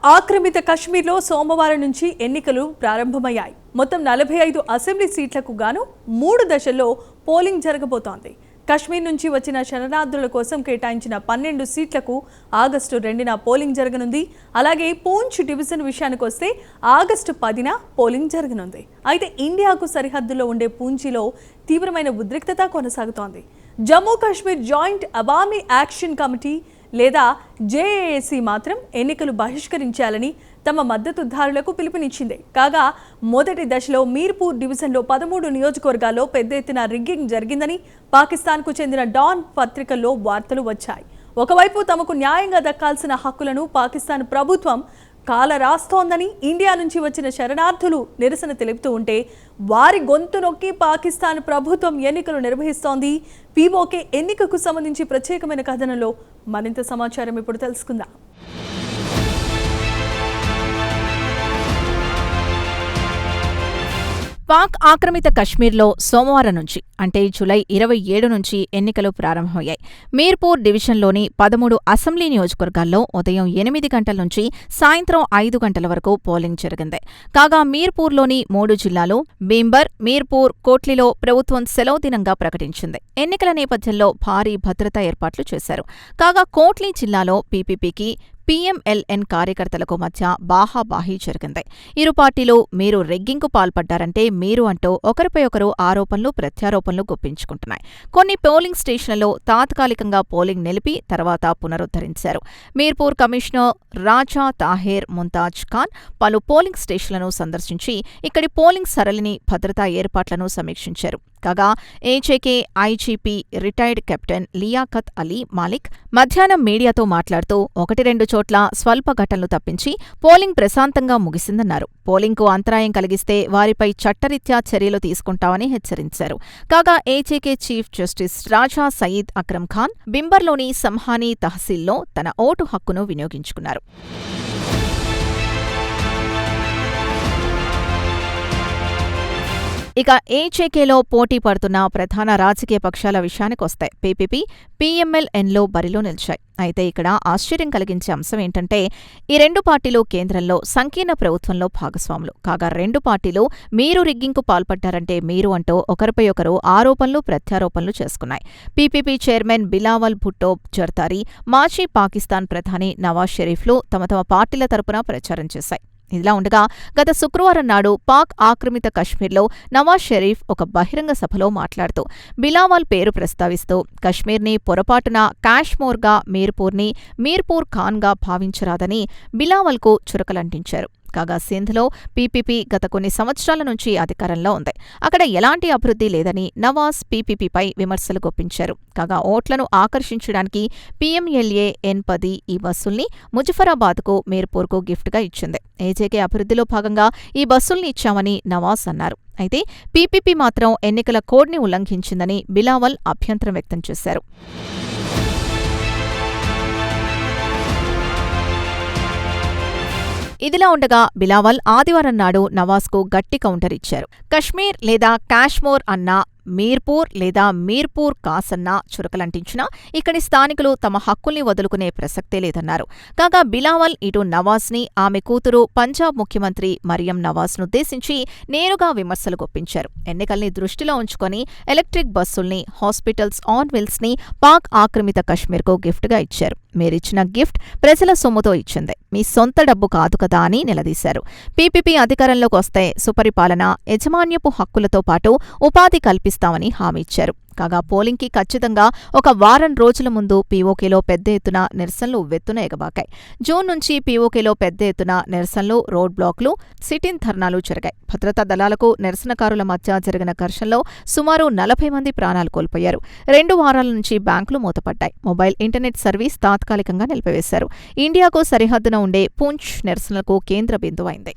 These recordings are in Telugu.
ఆక్రమిత కశ్మీర్లో సోమవారం నుంచి ఎన్నికలు ప్రారంభమయ్యాయి. మొత్తం 45 అసెంబ్లీ సీట్లకు గాను 3 దశల్లో పోలింగ్ జరగబోతోంది. కశ్మీర్ నుంచి వచ్చిన శరణార్థుల కోసం కేటాయించిన 12 సీట్లకు ఆగస్టు 2న పోలింగ్ జరగనుంది. అలాగే పూంచ్ డివిజన్ విషయానికి వస్తే ఆగస్టు 10న పోలింగ్ జరగనుంది. అయితే ఇండియాకు సరిహద్దులో ఉండే పూంచిలో తీవ్రమైన ఉద్రిక్తత కొనసాగుతోంది. Jammu Kashmir joint Awami action committee లేదా జేఏఏసీ మాత్రం ఎన్నికలు బహిష్కరించాలని తమ మద్దతుదారులకు పిలుపునిచ్చింది. కాగా మొదటి దశలో మీర్పూర్ డివిజన్లో 13 నియోజకవర్గాల్లో పెద్ద ఎత్తున రిగ్గింగ్ జరిగిందని పాకిస్తాన్కు చెందిన డాన్ పత్రికల్లో వార్తలు వచ్చాయి. ఒకవైపు తమకు న్యాయంగా దక్కాల్సిన హక్కులను పాకిస్తాన్ ప్రభుత్వం కాల రాస్తోందని ఇండియా నుంచి వచ్చిన శరణార్థులు నిరసన తెలుపుతూ ఉంటే, వారి గొంతు నొక్కి పాకిస్తాన్ ప్రభుత్వం ఎన్నికలు నిర్వహిస్తోంది. పీఓకే ఎన్నికకు సంబంధించి ప్రత్యేకమైన కథనంలో మరింత సమాచారం ఇప్పుడు తెలుసుకుందాం. పాక్ ఆక్రమిత కశ్మీర్లో సోమవారం నుంచి అంటే జూలై 27 నుంచి ఎన్నికలు ప్రారంభమయ్యాయి. మీర్పూర్ డివిజన్లోని 13 అసెంబ్లీ నియోజకవర్గాల్లో ఉదయం 8 గంటల నుంచి సాయంత్రం 5 గంటల వరకు పోలింగ్ జరిగింది. కాగా మీర్పూర్లోని 3 జిల్లాలు భీంబర్, మీర్పూర్, కోట్లీలో ప్రభుత్వం సెలవు దినంగా ప్రకటించింది. ఎన్నికల నేపథ్యంలో భారీ భద్రతా ఏర్పాట్లు చేశారు. కాగా కోట్లీ జిల్లాలో పీపీపీకి పీఎంఎల్ఎన్ కార్యకర్తలకు మధ్య బాహాబాహీ జరిగింది. ఇరు పార్టీలు మీరు రెగ్గింగ్కు పాల్పడ్డారంటే మీరు అంటూ ఒకరిపై ఒకరు ఆరోపణలు ప్రత్యారోపణలు గుప్పించుకుంటున్నాయి. కొన్ని పోలింగ్ స్టేషన్లలో తాత్కాలికంగా పోలింగ్ నిలిపి తర్వాత పునరుద్ధరించారు. మీర్పూర్ కమిషనర్ రాజా తాహేర్ ముంతాజ్ ఖాన్ పలు పోలింగ్ స్టేషన్లను సందర్శించి ఇక్కడి పోలింగ్ సరళిని, భద్రతా ఏర్పాట్లను సమీక్షించారు. కాగా AJK IGP retired captain Liaquat Ali Malik మధ్యాహ్నం మీడియాతో మాట్లాడుతూ 1-2 చోట్ల స్వల్ప ఘటనలు తప్పించి పోలింగ్ ప్రశాంతంగా ముగిసిందన్నారు. పోలింగ్కు అంతరాయం కలిగిస్తే వారిపై చట్టరీత్యా చర్యలు తీసుకుంటామని హెచ్చరించారు. కాగా ఏజేకే చీఫ్ జస్టిస్ రాజా సయీద్ అక్రమ్ ఖాన్ బింబర్లోని సంహానీ తహసీల్లో తన ఓటు హక్కును వినియోగించుకున్నారు. ఇక ఏజేకేలో పోటీ పడుతున్న ప్రధాన రాజకీయ పక్షాల విషయానికొస్తే పీపీపీ, పీఎంఎల్ఎన్లో బరిలో నిలిచాయి. అయితే ఇక్కడ ఆశ్చర్యం కలిగించే అంశం ఏంటంటే, ఈ 2 పార్టీలు కేంద్రంలో సంకీర్ణ ప్రభుత్వంలో భాగస్వాములు. కాగా 2 పార్టీలు మీరు రిగ్గింగ్కు పాల్పడ్డారంటే మీరు అంటూ ఒకరిపై ఒకరు ఆరోపణలు ప్రత్యారోపణలు చేసుకున్నాయి. పీపీపీ చైర్మన్ బిలావల్ భుట్టో జర్దారీ, మాజీ పాకిస్తాన్ ప్రధాని నవాజ్ షరీఫ్లు తమ పార్టీల తరపున ప్రచారం చేశాయి. ఇదిలా ఉండగా గత శుక్రవారం నాడు పాక్ ఆక్రమిత కశ్మీర్లో నవాజ్ షరీఫ్ ఒక బహిరంగ సభలో మాట్లాడుతూ బిలావల్ పేరు ప్రస్తావిస్తూ కశ్మీర్ని పొరపాటున కాశ్మోర్గా, మీర్పూర్ని మీర్పూర్ ఖాన్గా భావించరాదని బిలావల్కు చురకలంటించారు. కాగా సింధ్లో పీపీపీ గత కొన్ని సంవత్సరాల నుంచి అధికారంలో ఉంది. అక్కడ ఎలాంటి అభివృద్ధి లేదని నవాజ్ పీపీపీపై విమర్శలు గుప్పించారు. కాగా ఓట్లను ఆకర్షించడానికి పీఎంఎల్ఏ-N10 ఈ బస్సుల్ని ముజఫరాబాద్కు, మీర్పూర్కు గిఫ్ట్గా ఇచ్చింది. ఏజేకే అభివృద్ధిలో భాగంగా ఈ బస్సుల్ని ఇచ్చామని నవాజ్ అన్నారు. అయితే పీపీపీ మాత్రం ఎన్నికల కోడ్ని ఉల్లంఘించిందని బిలావల్ అభ్యంతరం వ్యక్తం చేశారు. ఇదిలా ఉండగా బిలావల్ ఆదివారం నాడు నవాజ్కు గట్టి కౌంటర్ ఇచ్చారు. కశ్మీర్ లేదా కాశ్మోర్ అన్నా, మీర్పూర్ లేదా మీర్పూర్ కాసన్నా చురకలంటించినా ఇక్కడి స్థానికులు తమ హక్కుల్ని వదులుకునే ప్రసక్తే లేదన్నారు. కాగా బిలావల్ ఇటు నవాజ్ని, ఆమె కూతురు పంజాబ్ ముఖ్యమంత్రి మరియం నవాజ్నుద్దేశించి నేరుగా విమర్శలు గుప్పించారు. ఎన్నికల్ని దృష్టిలో ఉంచుకొని ఎలక్ట్రిక్ బస్సుల్ని, హాస్పిటల్స్ ఆన్ వీల్స్ని పాక్ ఆక్రమిత కశ్మీర్కు గిఫ్ట్గా ఇచ్చారు. మీరిచ్చిన గిఫ్ట్ ప్రజల సొమ్ముతో ఇచ్చింది, మీ సొంత డబ్బు కాదు కదా అని నిలదీశారు. పీపీపీ అధికారంలోకి వస్తే సుపరిపాలన, యజమాన్యపు హక్కులతో పాటు ఉపాధి కల్పిస్తామని హామీ ఇచ్చారు. కాగా పోలింగ్కి ఖచ్చితంగా ఒక వారం రోజుల ముందు పీఓకేలో పెద్ద ఎత్తున నిరసనలు ఉవ్వెత్తున ఎగబాకాయి. జూన్ నుంచి పీఓకేలో పెద్ద ఎత్తున నిరసనలు, రోడ్ బ్లాక్లు, సిట్-ఇన్ ధర్నాలు జరిగాయి. భద్రతా దళాలకు నిరసనకారుల మధ్య జరిగిన ఘర్షణలో సుమారు 40 మంది ప్రాణాలు కోల్పోయారు. 2 వారాల నుంచి బ్యాంకులు మూతపడ్డాయి. మొబైల్ ఇంటర్నెట్ సర్వీస్ తాత్కాలికంగా నిలిపివేశారు. ఇండియాకు సరిహద్దున ఉండే పూంచ్ నిరసనలకు కేంద్ర బిందువైంది.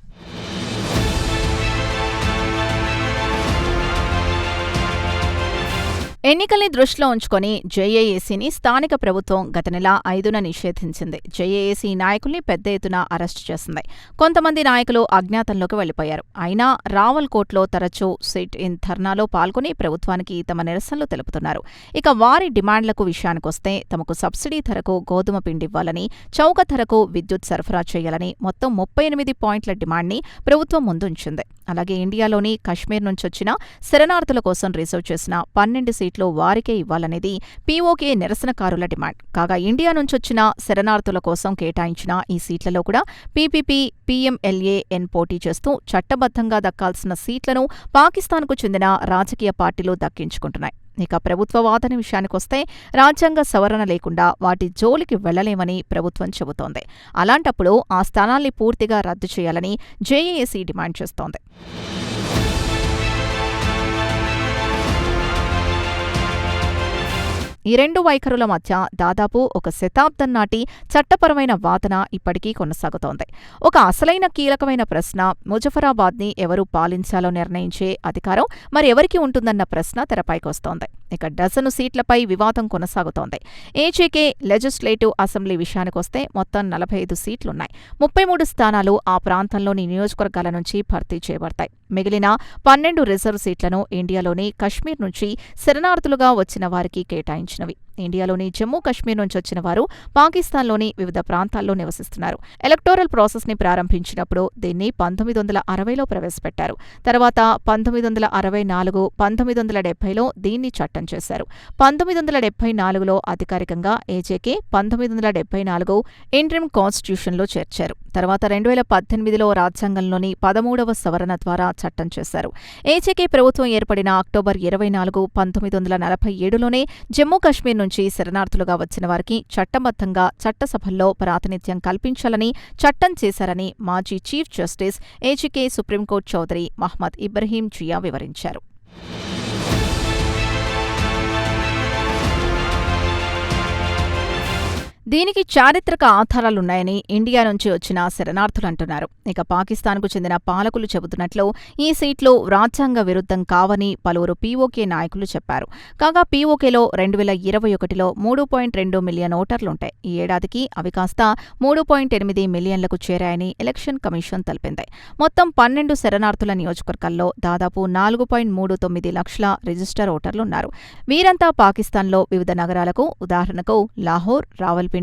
ఎన్నికల్ని దృష్టిలో ఉంచుకొని జేఏఏసీని స్థానిక ప్రభుత్వం గత నెల 5న నిషేధించింది. జేఏఏసీ నాయకుల్ని పెద్ద ఎత్తున అరెస్టు చేసింది. కొంతమంది నాయకులు అజ్ఞాతంలోకి వెళ్లిపోయారు. అయినా రావల్కోట్లో తరచూ సిట్ ఇన్ ధర్నాలో పాల్గొని ప్రభుత్వానికి తమ నిరసనలు తెలుపుతున్నారు. ఇక వారి డిమాండ్లకు విషయానికొస్తే తమకు సబ్సిడీ ధరకు గోధుమ పిండివ్వాలని, చౌక ధరకు విద్యుత్ సరఫరా చేయాలని మొత్తం 38 పాయింట్ల డిమాండ్ని ప్రభుత్వం ముందుంచింది. అలాగే ఇండియాలోని కశ్మీర్ నుంచొచ్చిన శరణార్థుల కోసం రిజర్వ్ చేసిన 12 సీట్లు వారికే ఇవ్వాలనేది పీఓకే నిరసనకారుల డిమాండ్. కాగా ఇండియా నుంచొచ్చిన శరణార్థుల కోసం కేటాయించిన ఈ సీట్లలో కూడా పీపీపీ, పీఎంఎల్ఏఎన్ పోటీ చేస్తూ చట్టబద్ధంగా దక్కాల్సిన సీట్లను పాకిస్తాన్కు చెందిన రాజకీయ పార్టీలు దక్కించుకుంటున్నాయి. ఇక ప్రభుత్వ వాదన విషయానికొస్తే రాజ్యాంగ సవరణ లేకుండా వాటి జోలికి వెళ్లలేమని ప్రభుత్వం చెబుతోంది. అలాంటప్పుడు ఆ స్థానాల్ని పూర్తిగా రద్దు చేయాలని జేఏఏసీ డిమాండ్ చేస్తోంది. ఈ రెండు వైఖరుల మధ్య దాదాపు ఒక శతాబ్దం నాటి చట్టపరమైన వాదన ఇప్పటికీ కొనసాగుతోంది. ఒక అసలైన కీలకమైన ప్రశ్న, ముజఫరాబాద్ని ఎవరు పాలించాలో నిర్ణయించే అధికారం మరి ఎవరికి ఉంటుందన్న ప్రశ్న తెరపైకొస్తోంది. ఇక డజను సీట్లపై వివాదం కొనసాగుతోంది. ఏజేకే లెజిస్లేటివ్ అసెంబ్లీ విషయానికొస్తే మొత్తం 45 సీట్లున్నాయి. 33 స్థానాలు ఆ ప్రాంతంలోని నియోజకవర్గాల నుంచి భర్తీ చేయబడతాయి. మిగిలిన 12 రిజర్వ్ సీట్లను ఇండియాలోని కశ్మీర్ నుంచి శరణార్థులుగా వచ్చిన వారికి కేటాయించినవి. ఇండియాలోని జమ్మూ కశ్మీర్ నుంచి వచ్చిన వారు పాకిస్తాన్లోని వివిధ ప్రాంతాల్లో నివసిస్తున్నారు. ఎలక్టోరల్ ప్రాసెస్ని ప్రారంభించినప్పుడు దీన్ని 1960లో ప్రవేశపెట్టారు. తర్వాత 1964, 1970లో దీన్ని చట్టం చేశారు. 1974లో అధికారికంగా ఏజేకే 1974 ఇంట్రిమ్ కాన్స్టిట్యూషన్లో చేర్చారు. తర్వాత 2018లో రాజ్యాంగంలోని 13వ సవరణ ద్వారా చట్టం చేశారు. ఏజేకే ప్రభుత్వం ఏర్పడిన అక్టోబర్ 24, 1947లోనే జమ్మూ కశ్మీర్ నుంచి శరణార్థులుగా వచ్చిన వారికి చట్టబద్ధంగా చట్టసభల్లో ప్రాతినిధ్యం కల్పించాలని చట్టం చేశారని మాజీ చీఫ్ జస్టిస్ ఏజీకే సుప్రీంకోర్టు చౌదరి మహ్మద్ ఇబ్రహీం జియా వివరించారు. దీనికి చారిత్రక ఆధారాలున్నాయని ఇండియా నుంచి వచ్చిన శరణార్థులు అంటున్నారు. ఇక పాకిస్తాన్కు చెందిన పాలకులు చెబుతున్నట్లు ఈ సీట్లు రాజ్యాంగ విరుద్ధం కావని పలువురు పీఓకే నాయకులు చెప్పారు. కాగా పీఓకేలో 2021లో 3.2 మిలియన్ ఓటర్లుంటాయి. ఈ ఏడాదికి అవి కాస్త 3.8 మిలియన్లకు చేరాయని ఎలక్షన్ కమిషన్ తెలిపింది. మొత్తం 12 శరణార్థుల నియోజకవర్గాల్లో దాదాపు 4.39 లక్షల రిజిస్టర్ ఓటర్లున్నారు. వీరంతా పాకిస్తాన్లో వివిధ నగరాలకు, ఉదాహరణకు లాహోర్, రావల్పిండి,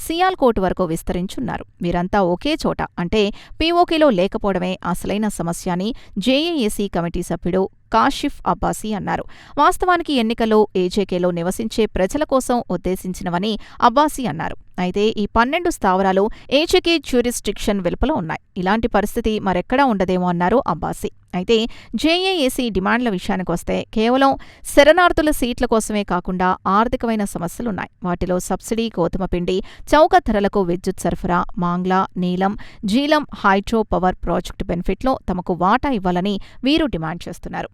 సియాల్కోట్ వరకు విస్తరించున్నారు. వీరంతా ఒకే చోట అంటే పీఓకేలో లేకపోవడమే అసలైన సమస్య అని జేఏఏసీ కమిటీ సభ్యుడు కాషిఫ్ అబ్బాసీ అన్నారు. వాస్తవానికి ఎన్నికల్లో ఏజేకేలో నివసించే ప్రజల కోసం ఉద్దేశించినవని అబ్బాసీ అన్నారు. అయితే ఈ 12 స్థావరాలు ఏజేకే జ్యూరిస్డిక్షన్ వెలుపల ఉన్నాయి. ఇలాంటి పరిస్థితి మరెక్కడా ఉండదేమో అన్నారు అబ్బాసీ. అయితే జేఏఏసీ డిమాండ్ల విషయానికొస్తే కేవలం శరణార్థుల సీట్ల కోసమే కాకుండా ఆర్థికమైన సమస్యలున్నాయి. వాటిలో సబ్సిడీ, గోధుమ పిండి, చౌక ధరలకు విద్యుత్ సరఫరా, మాంగ్లా, నీలం, జీలం హైడ్రో పవర్ ప్రాజెక్టు బెనిఫిట్లో తమకు వాటా ఇవ్వాలని వీరు డిమాండ్ చేస్తున్నారు.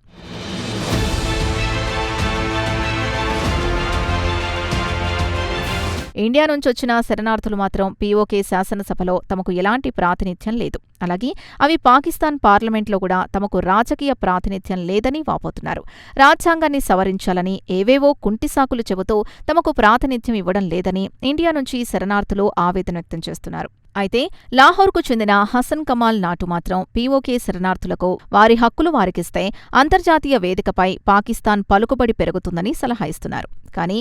ఇండియా నుంచొచ్చిన శరణార్థులు మాత్రం పీఓకే శాసనసభలో తమకు ఎలాంటి ప్రాతినిధ్యం లేదు. అలాగే అవి పాకిస్తాన్ పార్లమెంట్లో కూడా తమకు రాజకీయ ప్రాతినిధ్యం లేదని వాపోతున్నారు. రాజ్యాంగాన్ని సవరించాలని ఏవేవో కుంటిసాకులు చెబుతూ తమకు ప్రాతినిధ్యం ఇవ్వడం లేదని ఇండియా నుంచి శరణార్థులు ఆవేదన వ్యక్తం చేస్తున్నారు. అయితే లాహోర్కు చెందిన హసన్ కమాల్ నాటు మాత్రం పీఓకే శరణార్థులకు వారి హక్కులు వారికిస్తే అంతర్జాతీయ వేదికపై పాకిస్తాన్ పలుకుబడి పెరుగుతుందని సలహా ఇస్తున్నారు. కానీ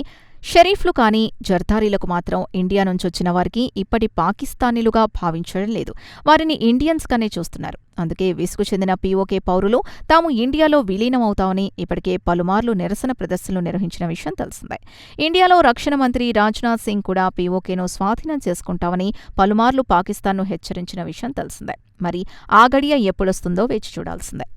షరీఫ్లు కానీ జర్దారీలకు మాత్రం ఇండియా నుంచొచ్చిన వారికి ఇప్పటి పాకిస్తానీలుగా భావించడం లేదు. వారిని ఇండియన్స్గానే చూస్తున్నారు. అందుకే విసుగు చెందిన పీఓకే పౌరులు తాము ఇండియాలో విలీనమవుతామని ఇప్పటికే పలుమార్లు నిరసన ప్రదర్శనలు నిర్వహించిన విషయం తెలిసిందే. ఇండియాలో రక్షణ మంత్రి రాజ్నాథ్ సింగ్ కూడా పీఓకేను స్వాధీనం చేసుకుంటామని పలుమార్లు పాకిస్తాన్ను హెచ్చరించిన విషయం తెలిసిందే. మరి ఆ గడియ ఎప్పుడొస్తుందో వేచి చూడాల్సిందే.